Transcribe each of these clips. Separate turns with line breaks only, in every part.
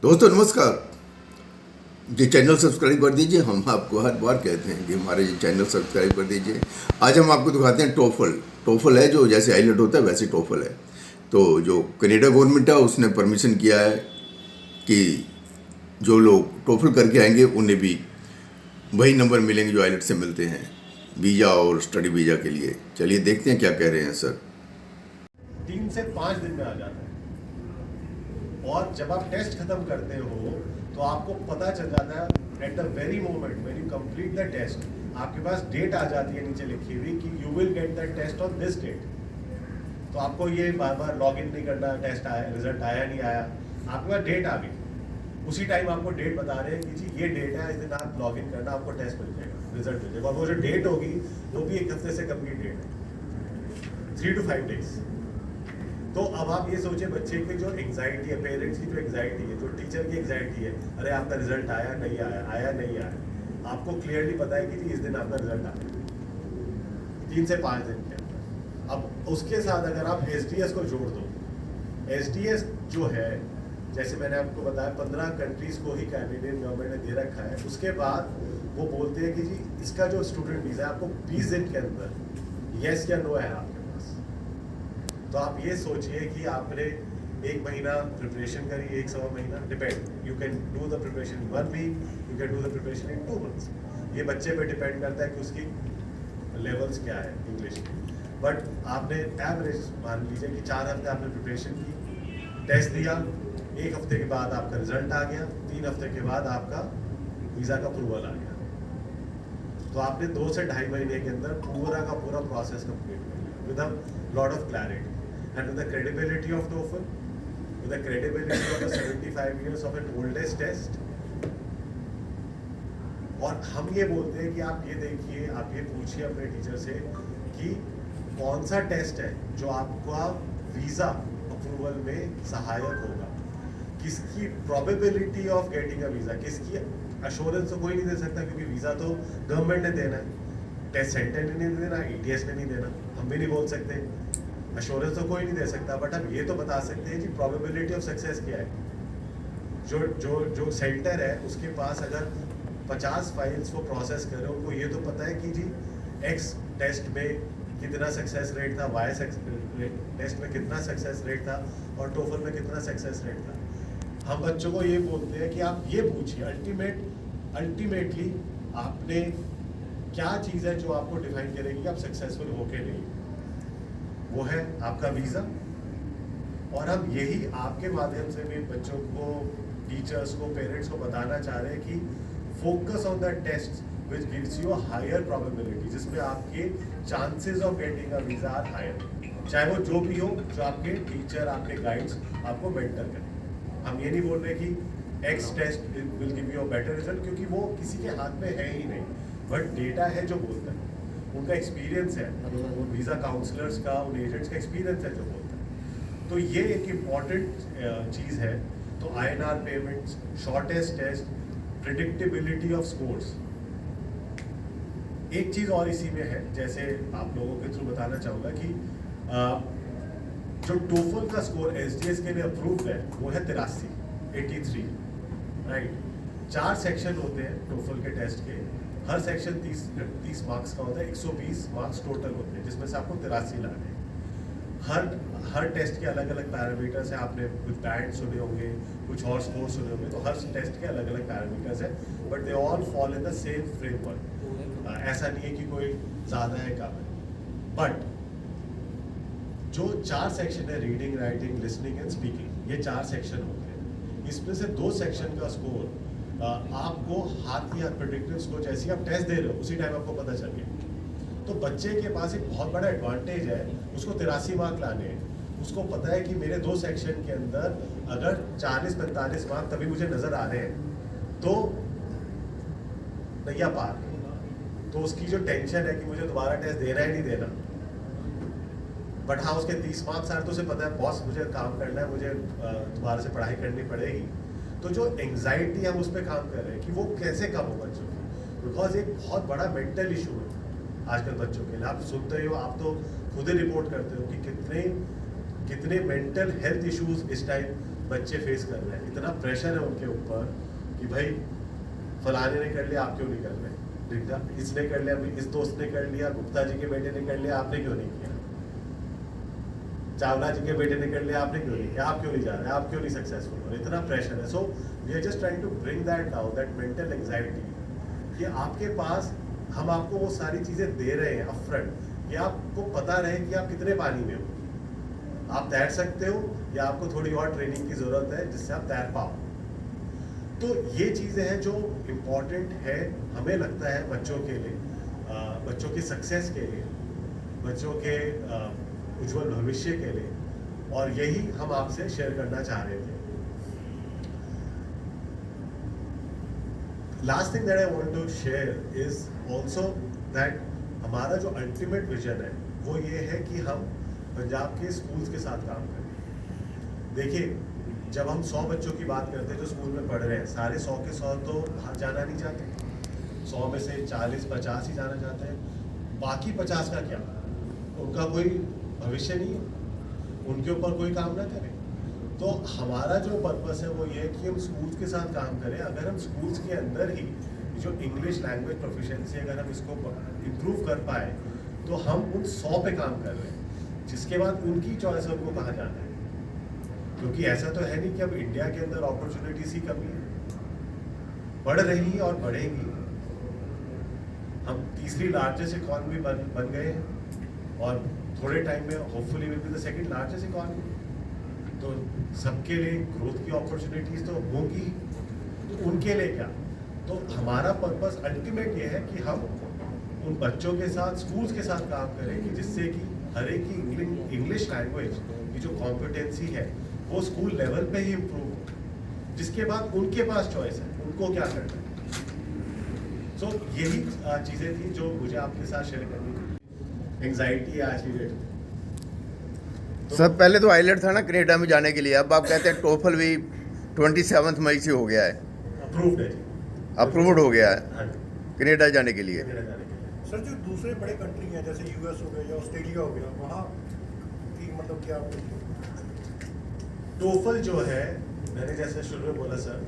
दोस्तों नमस्कार। ये चैनल सब्सक्राइब कर दीजिए। हम आपको हर बार कहते हैं कि हमारे ये चैनल सब्सक्राइब कर दीजिए। आज हम आपको दिखाते हैं टोफल। टोफल है जो जैसे आईलेट होता है वैसे टोफल है। तो जो कनाडा गवर्नमेंट है उसने परमिशन किया है कि जो लोग टोफल करके आएंगे उन्हें भी वही नंबर मिलेंगे जो आईलेट से मिलते हैं, वीज़ा और स्टडी वीज़ा के लिए। चलिए देखते हैं क्या कह रहे हैं सर।
3 से 5 दिन में आ जाता है। और जब आप टेस्ट खत्म करते हो तो आपको पता चल जाता है at the very moment when you complete the test, आपके पास डेट आ जाती है नीचे लिखी हुई कि you will get the test on this date. तो आपको ये बार बार लॉग इन नहीं करना, टेस्ट आया, रिजल्ट आया नहीं आया, आपके पास डेट आ गई। उसी टाइम आपको डेट बता रहे हैं कि जी ये डेट है, इस दिन आप लॉग इन करना, आपको टेस्ट मिल जाएगा, रिजल्ट मिल जाएगा। और वो जो डेट होगी वो भी 1 हफ्ते से कम की डेट है, 3 to 5 days। तो अब आप ये सोचिए बच्चे की जो एंग्जाइटी है, पेरेंट्स की जो एंग्जाइटी है, जो टीचर की एंग्जाइटी है, अरे आपका रिजल्ट आया नहीं आया, आया नहीं आया, आपको क्लियरली पता है कि जी इस दिन आपका रिजल्ट आया 3 से 5 दिन के अंदर। अब उसके साथ अगर आप एसडीएस को जोड़ दो, एसडीएस जो है जैसे मैंने आपको बताया 15 कंट्रीज को ही कैनेडियन गवर्नमेंट ने दे रखा है। उसके बाद वो बोलते हैं कि जी इसका जो स्टूडेंट वीज़ा है आपको 20 दिन के अंदर येस या नो है आपके पास। तो आप ये सोचिए कि आपने 1 महीना प्रिपरेशन करी, 1 सवा महीना, depend, you can do the preparation in 1 week, you can do the preparation in 2 months। ये बच्चे पे डिपेंड करता है कि उसकी लेवल्स क्या है इंग्लिश की। बट आपने एवरेज मान लीजिए कि 4 हफ्ते आपने प्रिपरेशन की, टेस्ट दिया, 1 हफ्ते के बाद आपका रिजल्ट आ गया, 3 हफ्ते के बाद आपका वीज़ा का अप्रूवल आ गया। तो आपने 2 से ढाई महीने के अंदर पूरा का पूरा प्रोसेस कंप्लीट कर लिया with a lot of clarity and with the credibility of TOEFL, with the credibility of the 75 years of an oldest test। और हम ये बोलते हैं कि आप ये देखिए, आप ये पूछिए अपने टीचर से कि कौन सा टेस्ट है जो आपका वीज़ा अप्रूवल में सहायक होगा, किसकी probability of getting a visa, किसकी अश्योरेंस तो कोई नहीं दे सकता क्योंकि वीज़ा तो गवर्नमेंट ने देना है, टेस्ट सेंटर ने नहीं देना, ETS ने नहीं देना, हम भी नहीं बोल सकते, अश्योरेंस तो कोई नहीं दे सकता। बट हम ये तो बता सकते हैं कि प्रोबेबिलिटी ऑफ सक्सेस क्या है। जो जो जो सेंटर है उसके पास अगर 50 फाइल्स को प्रोसेस करे, उनको ये तो पता है कि जी X टेस्ट में कितना सक्सेस रेट था, Y टेस्ट में कितना सक्सेस रेट था और टोफल में कितना सक्सेस रेट था। हम बच्चों को ये बोलते हैं कि आप ये पूछिए अल्टीमेटली आपने क्या चीज़ है जो आपको डिफाइन करेगी कि आप सक्सेसफुल हो के नहीं, वो है आपका वीज़ा। और हम यही आपके माध्यम से भी बच्चों को, टीचर्स को, पेरेंट्स को बताना चाह रहे हैं कि focus on the test which gives you a higher probability, जिसमें आपके chances of getting a visa are higher, चाहे वो जो भी हो, जो आपके टीचर, आपके गाइड्स आपको मेंटर करें। हम ये नहीं बोल रहे कि X test will give you a better result, क्योंकि वो किसी के हाथ में है ही नहीं, बट डेटा है जो बोलता है, उनका एक्सपीरियंस है, उन वीज़ा काउंसलर्स का, उन एजेंट्स का एक्सपीरियंस है जो बोलता है। तो ये एक इम्पॉर्टेंट चीज़ है। तो INR payments, shortest test, predictability of scores. एक चीज़ और इसी में है, जैसे आप लोगों के थ्रू बताना चाहूँगा कि जो टोफल का स्कोर SDS के लिए अप्रूव्ड है वो है 83, राइट। 4 सेक्शन होते हैं टोफल के टेस्ट के, हर सेक्शन 30 मार्क्स का होता है, 120 मार्क्स टोटल होते हैं, जिसमें से आपको 83 लाने हैं। हर टेस्ट के अलग अलग पैरामीटर्स हैं, आपने कुछ बैंड सुने होंगे, कुछ और स्कोर सुने होंगे, तो हर टेस्ट के अलग अलग पैरामीटर्स हैं, but they all fall in the same framework. ऐसा नहीं है कि कोई ज़्यादा है कम है। बट जो 4 सेक्शन है, reading, writing, listening and speaking, ये 4 सेक्शन होते हैं। इसमें से 2 सेक्शन का स्कोर आपको हाथ की हाथ प्रेडिक्टिव स्कोर, जैसे ही आप टेस्ट दे रहे हो उसी टाइम आपको पता चल गया। तो बच्चे के पास एक बहुत बड़ा एडवांटेज है, उसको 83 मार्क लाने हैं। उसको पता है कि मेरे 2 सेक्शन के अंदर अगर 40-45 मार्क तभी मुझे नज़र आ रहे हैं तो नैया पार। तो उसकी जो टेंशन है कि मुझे दोबारा टेस्ट देना ही नहीं देना, बट हाँ उसके 30 मार्क्स आ रहे तो उसे पता है बॉस मुझे काम करना है, मुझे दोबारा से पढ़ाई करनी पड़ेगी। तो जो एंग्जाइटी हम उस पर काम कर रहे हैं कि वो कैसे कम हो बच्चों की, बिकॉज एक बहुत बड़ा मेंटल इशू है आजकल बच्चों के लिए। आप सुनते हो, आप तो खुद ही रिपोर्ट करते हो कि कितने मेंटल हेल्थ इश्यूज इस टाइम बच्चे फेस कर रहे हैं, इतना प्रेशर है उनके ऊपर कि भाई फलाने ने कर लिया, आप क्यों नहीं कर रहे, इसने कर लिया, इस दोस्त ने कर लिया, गुप्ता जी के बेटे ने कर लिया, आपने क्यों नहीं किया, चावला जी के बेटे ने कर लिया, आपने क्यों नहीं किया, आप क्यों नहीं जा रहे, आप क्यों नहीं सक्सेसफुल हो, इतना प्रेशर है। So we are just trying to bring that down, that mental anxiety, कि आपके पास हम आपको वो सारी चीज़ें दे रहे हैं अपफ्रंट, कि आपको पता रहे कि आप कितने पानी में हो, आप तैर सकते हो या आपको थोड़ी और ट्रेनिंग की ज़रूरत है जिससे आप तैर पाओ। तो ये चीज़ें हैं जो इम्पोर्टेंट है, हमें लगता है बच्चों के लिए, बच्चों की सक्सेस के लिए, बच्चों के उज्जवल भविष्य के लिए, और यही हम आपसे शेयर करना चाह रहे थे। Last thing that I want to share is also that हमारा जो अल्टीमेट विजन है वो ये है कि हम पंजाब के स्कूल्स के साथ काम करें। देखिए, जब हम 100 बच्चों की बात करते हैं जो स्कूल में पढ़ रहे हैं, सारे 100 के 100 तो बाहर जाना नहीं चाहते, 100 में से 40-50 ही जाना चाहते हैं, बाकी 50 का क्या, उनका कोई भविष्य नहीं है, उनके ऊपर कोई काम ना करें। तो हमारा जो पर्पस है वो ये है कि हम स्कूल्स के साथ काम करें। अगर हम स्कूल्स के अंदर ही जो इंग्लिश लैंग्वेज प्रोफिशिएंसी अगर हम इसको इम्प्रूव कर पाए तो हम उन 100 पे काम कर रहे हैं, जिसके बाद उनकी चॉइस है उनको कहाँ जाना है, क्योंकि ऐसा तो है नहीं कि अब इंडिया के अंदर अपॉर्चुनिटीज की कमी है, बढ़ रही है और बढ़ेगी। हम तीसरी लार्जेस्ट इकॉनमी बन गए हैं और थोड़े टाइम में hopefully will be the second largest economy. तो सबके लिए ग्रोथ की अपॉर्चुनिटीज तो होगी, तो उनके लिए क्या। तो हमारा पर्पस अल्टीमेट ये है कि हम उन बच्चों के साथ, स्कूल्स के साथ काम करें कि जिससे कि हर एक की इंग्लिश लैंग्वेज की जो कॉम्पिटेंसी है वो स्कूल लेवल पे ही इम्प्रूव हो, जिसके बाद उनके पास चॉइस है उनको क्या करना है। सो यही चीज़ें थी जो मुझे आपके साथ शेयर करनी थी। एंग्जाइटी आज की डेट में
सब पहले तो आइलेट था ना कनाडा में जाने के लिए, अब आप कहते हैं टोफल भी 27 मई से हो गया है,
अप्रूव्ड है जी,
अप्रूव्ड हो गया है
हाँ,
कनाडा जाने के लिए।
कनाडा जाने के लिए।
सर, जो दूसरे बड़े कंट्री हैं जैसे यूएस हो गया या ऑस्ट्रेलिया हो गया, वहाँ की मतलब क्या
टोफल जो है, मैंने जैसे शुरू में बोला sir,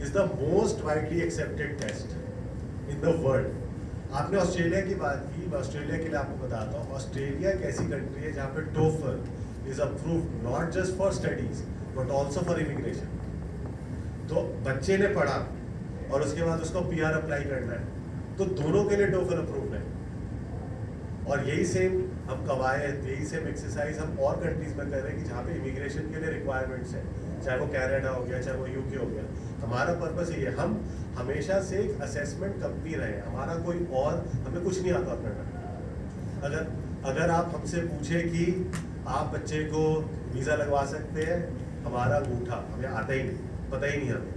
is the most widely accepted test in the world. आपने ऑस्ट्रेलिया की बात की, मैं ऑस्ट्रेलिया के लिए आपको बताता हूँ। ऑस्ट्रेलिया एक ऐसी कंट्री है जहाँ पे TOEFL is approved not just for studies but also for immigration. तो बच्चे ने पढ़ा और उसके बाद उसको पीआर अप्लाई करना है, तो दोनों के लिए टोफल अप्रूव्ड है। और यही सेम हम कवायद, यही सेम एक्सरसाइज हम और कंट्रीज में कर रहे हैं कि जहाँ पे इमिग्रेशन के लिए रिक्वायरमेंट्स है, चाहे वो कनाडा हो गया, चाहे वो यूके हो गया। हमारा पर्पस ये है, हम हमेशा से एक असेसमेंट कंपनी रहे, हमारा कोई और, हमें कुछ नहीं आता करना। अगर आप हमसे पूछे कि आप बच्चे को वीज़ा लगवा सकते हैं, हमारा अंगूठा हमें आता ही नहीं, पता ही नहीं हमें।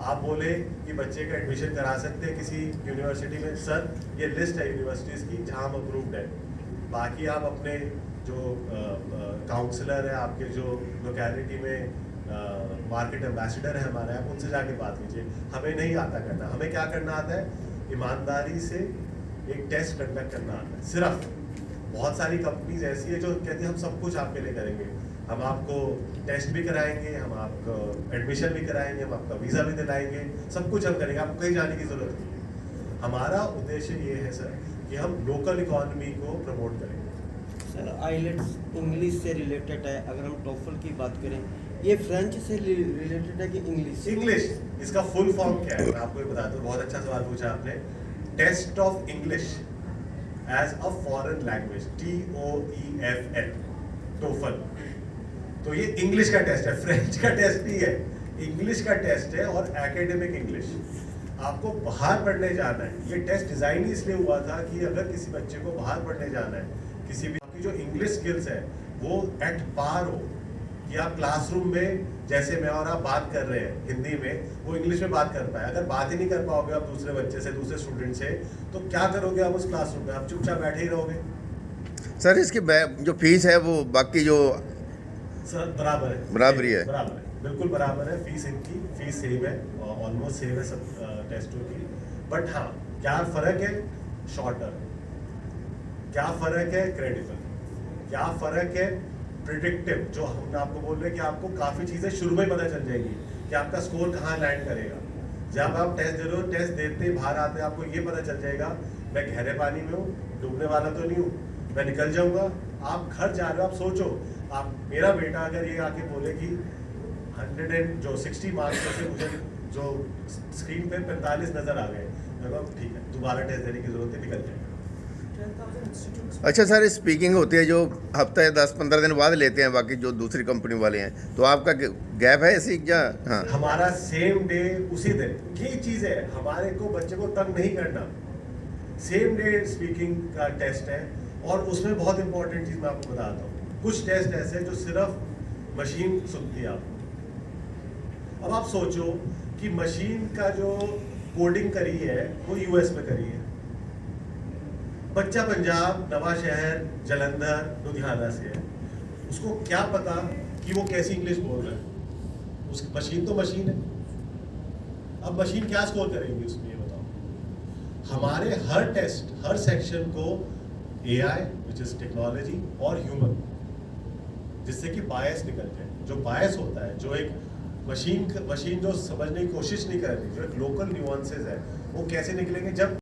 आप बोले कि बच्चे का एडमिशन करा सकते हैं किसी यूनिवर्सिटी में, सर ये लिस्ट है यूनिवर्सिटीज़ की जहां हम अप्रूव्ड है। बाकी आप अपने जो काउंसलर है, आपके जो लोकेलिटी में मार्केट एम्बेसडर है हमारे, आप उनसे जाके बात कीजिए। हमें नहीं आता करना, हमें क्या करना आता है, ईमानदारी से एक टेस्ट कंडक्ट करना आता है सिर्फ। बहुत सारी कंपनीज ऐसी है जो कहती है हम सब कुछ आपके लिए करेंगे, हम आपको टेस्ट भी कराएंगे, हम आपको एडमिशन भी कराएंगे, हम आपका वीज़ा भी दिलाएंगे, सब कुछ हम करेंगे, आपको कहीं जाने की ज़रूरत नहीं है। हमारा उद्देश्य ये है सर कि हम लोकल इकॉनमी को प्रमोट करेंगे।
सर, आइलेट्स इंग्लिश से रिलेटेड है, अगर हम टोफल की बात करें, ये फ्रेंच से रिलेटेड है कि इंग्लिश?
इंग्लिश, इसका फुल फॉर्म क्या है मैं आपको ये बताता हूँ। बहुत अच्छा सवाल पूछा आपने। Test of English as a foreign language, TOEFL, TOEFL. तो ये इंग्लिश का टेस्ट है, फ्रेंच का टेस्ट नहीं है, इंग्लिश का टेस्ट है। और एकेडमिक इंग्लिश, आपको बाहर पढ़ने जाना है। ये टेस्ट डिजाइन ही इसलिए हुआ था कि अगर किसी बच्चे को बाहर पढ़ने जाना है, किसी भी आपकी जो इंग्लिश स्किल्स है वो एट पार हो, कि आप क्लासरूम में जैसे मैं और आप बात कर रहे हैं हिंदी में, वो इंग्लिश में बात कर पाए। अगर बात ही नहीं कर पाओगे आप दूसरे बच्चे से, दूसरे स्टूडेंट से, तो क्या करोगे आप उस क्लासरूम में? आप चुपचाप बैठे ही रहोगे।
सर इसकी जो फीस है वो बाकी जो
सर बराबर है,
बराबरी है,
बराबर है, बिल्कुल बराबर है। फीस इनकी फीस सेम है, ऑलमोस्ट सेम है सब टेस्टों की। बट हाँ, क्या फर्क है? शॉर्टर। क्या फर्क है? क्रेडिबल। क्या फर्क है? प्रिडिक्टिव, जो हम आपको बोल रहे हैं कि आपको काफ़ी चीज़ें शुरू में पता चल जाएगी कि आपका स्कोर कहाँ लैंड करेगा। जब आप टेस्ट दे रहे हो, टेस्ट देते ही बाहर आते आपको ये पता चल जाएगा मैं गहरे पानी में हूँ, डूबने वाला तो नहीं हूँ, मैं निकल जाऊँगा। आप घर जा रहे हो, आप सोचो, आप मेरा बेटा अगर ये आके बोले कि 160 मार्क्स में से मुझे जो स्क्रीन पे 45 नज़र आ गए, मैं कहूँ ठीक है, दोबारा टेस्ट देने की ज़रूरत है, निकल जाएगा।
अच्छा सर, स्पीकिंग होती है जो हफ्ते 10-15 दिन बाद लेते हैं बाकी जो दूसरी कंपनी वाले हैं, तो आपका गैप है ऐसी क्या? हाँ,
हमारा सेम डे उसी दिन, ये चीज़ है, हमारे को बच्चे को तंग नहीं करना, सेम डे स्पीकिंग का टेस्ट है। और उसमें बहुत इंपॉर्टेंट चीज़ मैं आपको बताता हूँ, कुछ टेस्ट ऐसे हैं जो सिर्फ मशीन सुनती है आपको। अब आप सोचो कि मशीन का जो कोडिंग करी है वो यूएस में करी है, बच्चा पंजाब, नवा शहर, जलंधर, लुधियाना से है, उसको क्या पता कि वो कैसी इंग्लिश बोल रहा है? उस मशीन तो मशीन है। अब मशीन क्या स्कोर करेगी उसमें, ये बताओ। हमारे हर टेस्ट, हर सेक्शन को एआई, विच इज टेक्नोलॉजी, और ह्यूमन, जिससे कि बायस निकल जाए। जो बायस होता है, जो एक मशीन जो समझने की कोशिश नहीं कर रही, जो एक लोकल न्यूआंसेस है, वो कैसे निकलेंगे? जब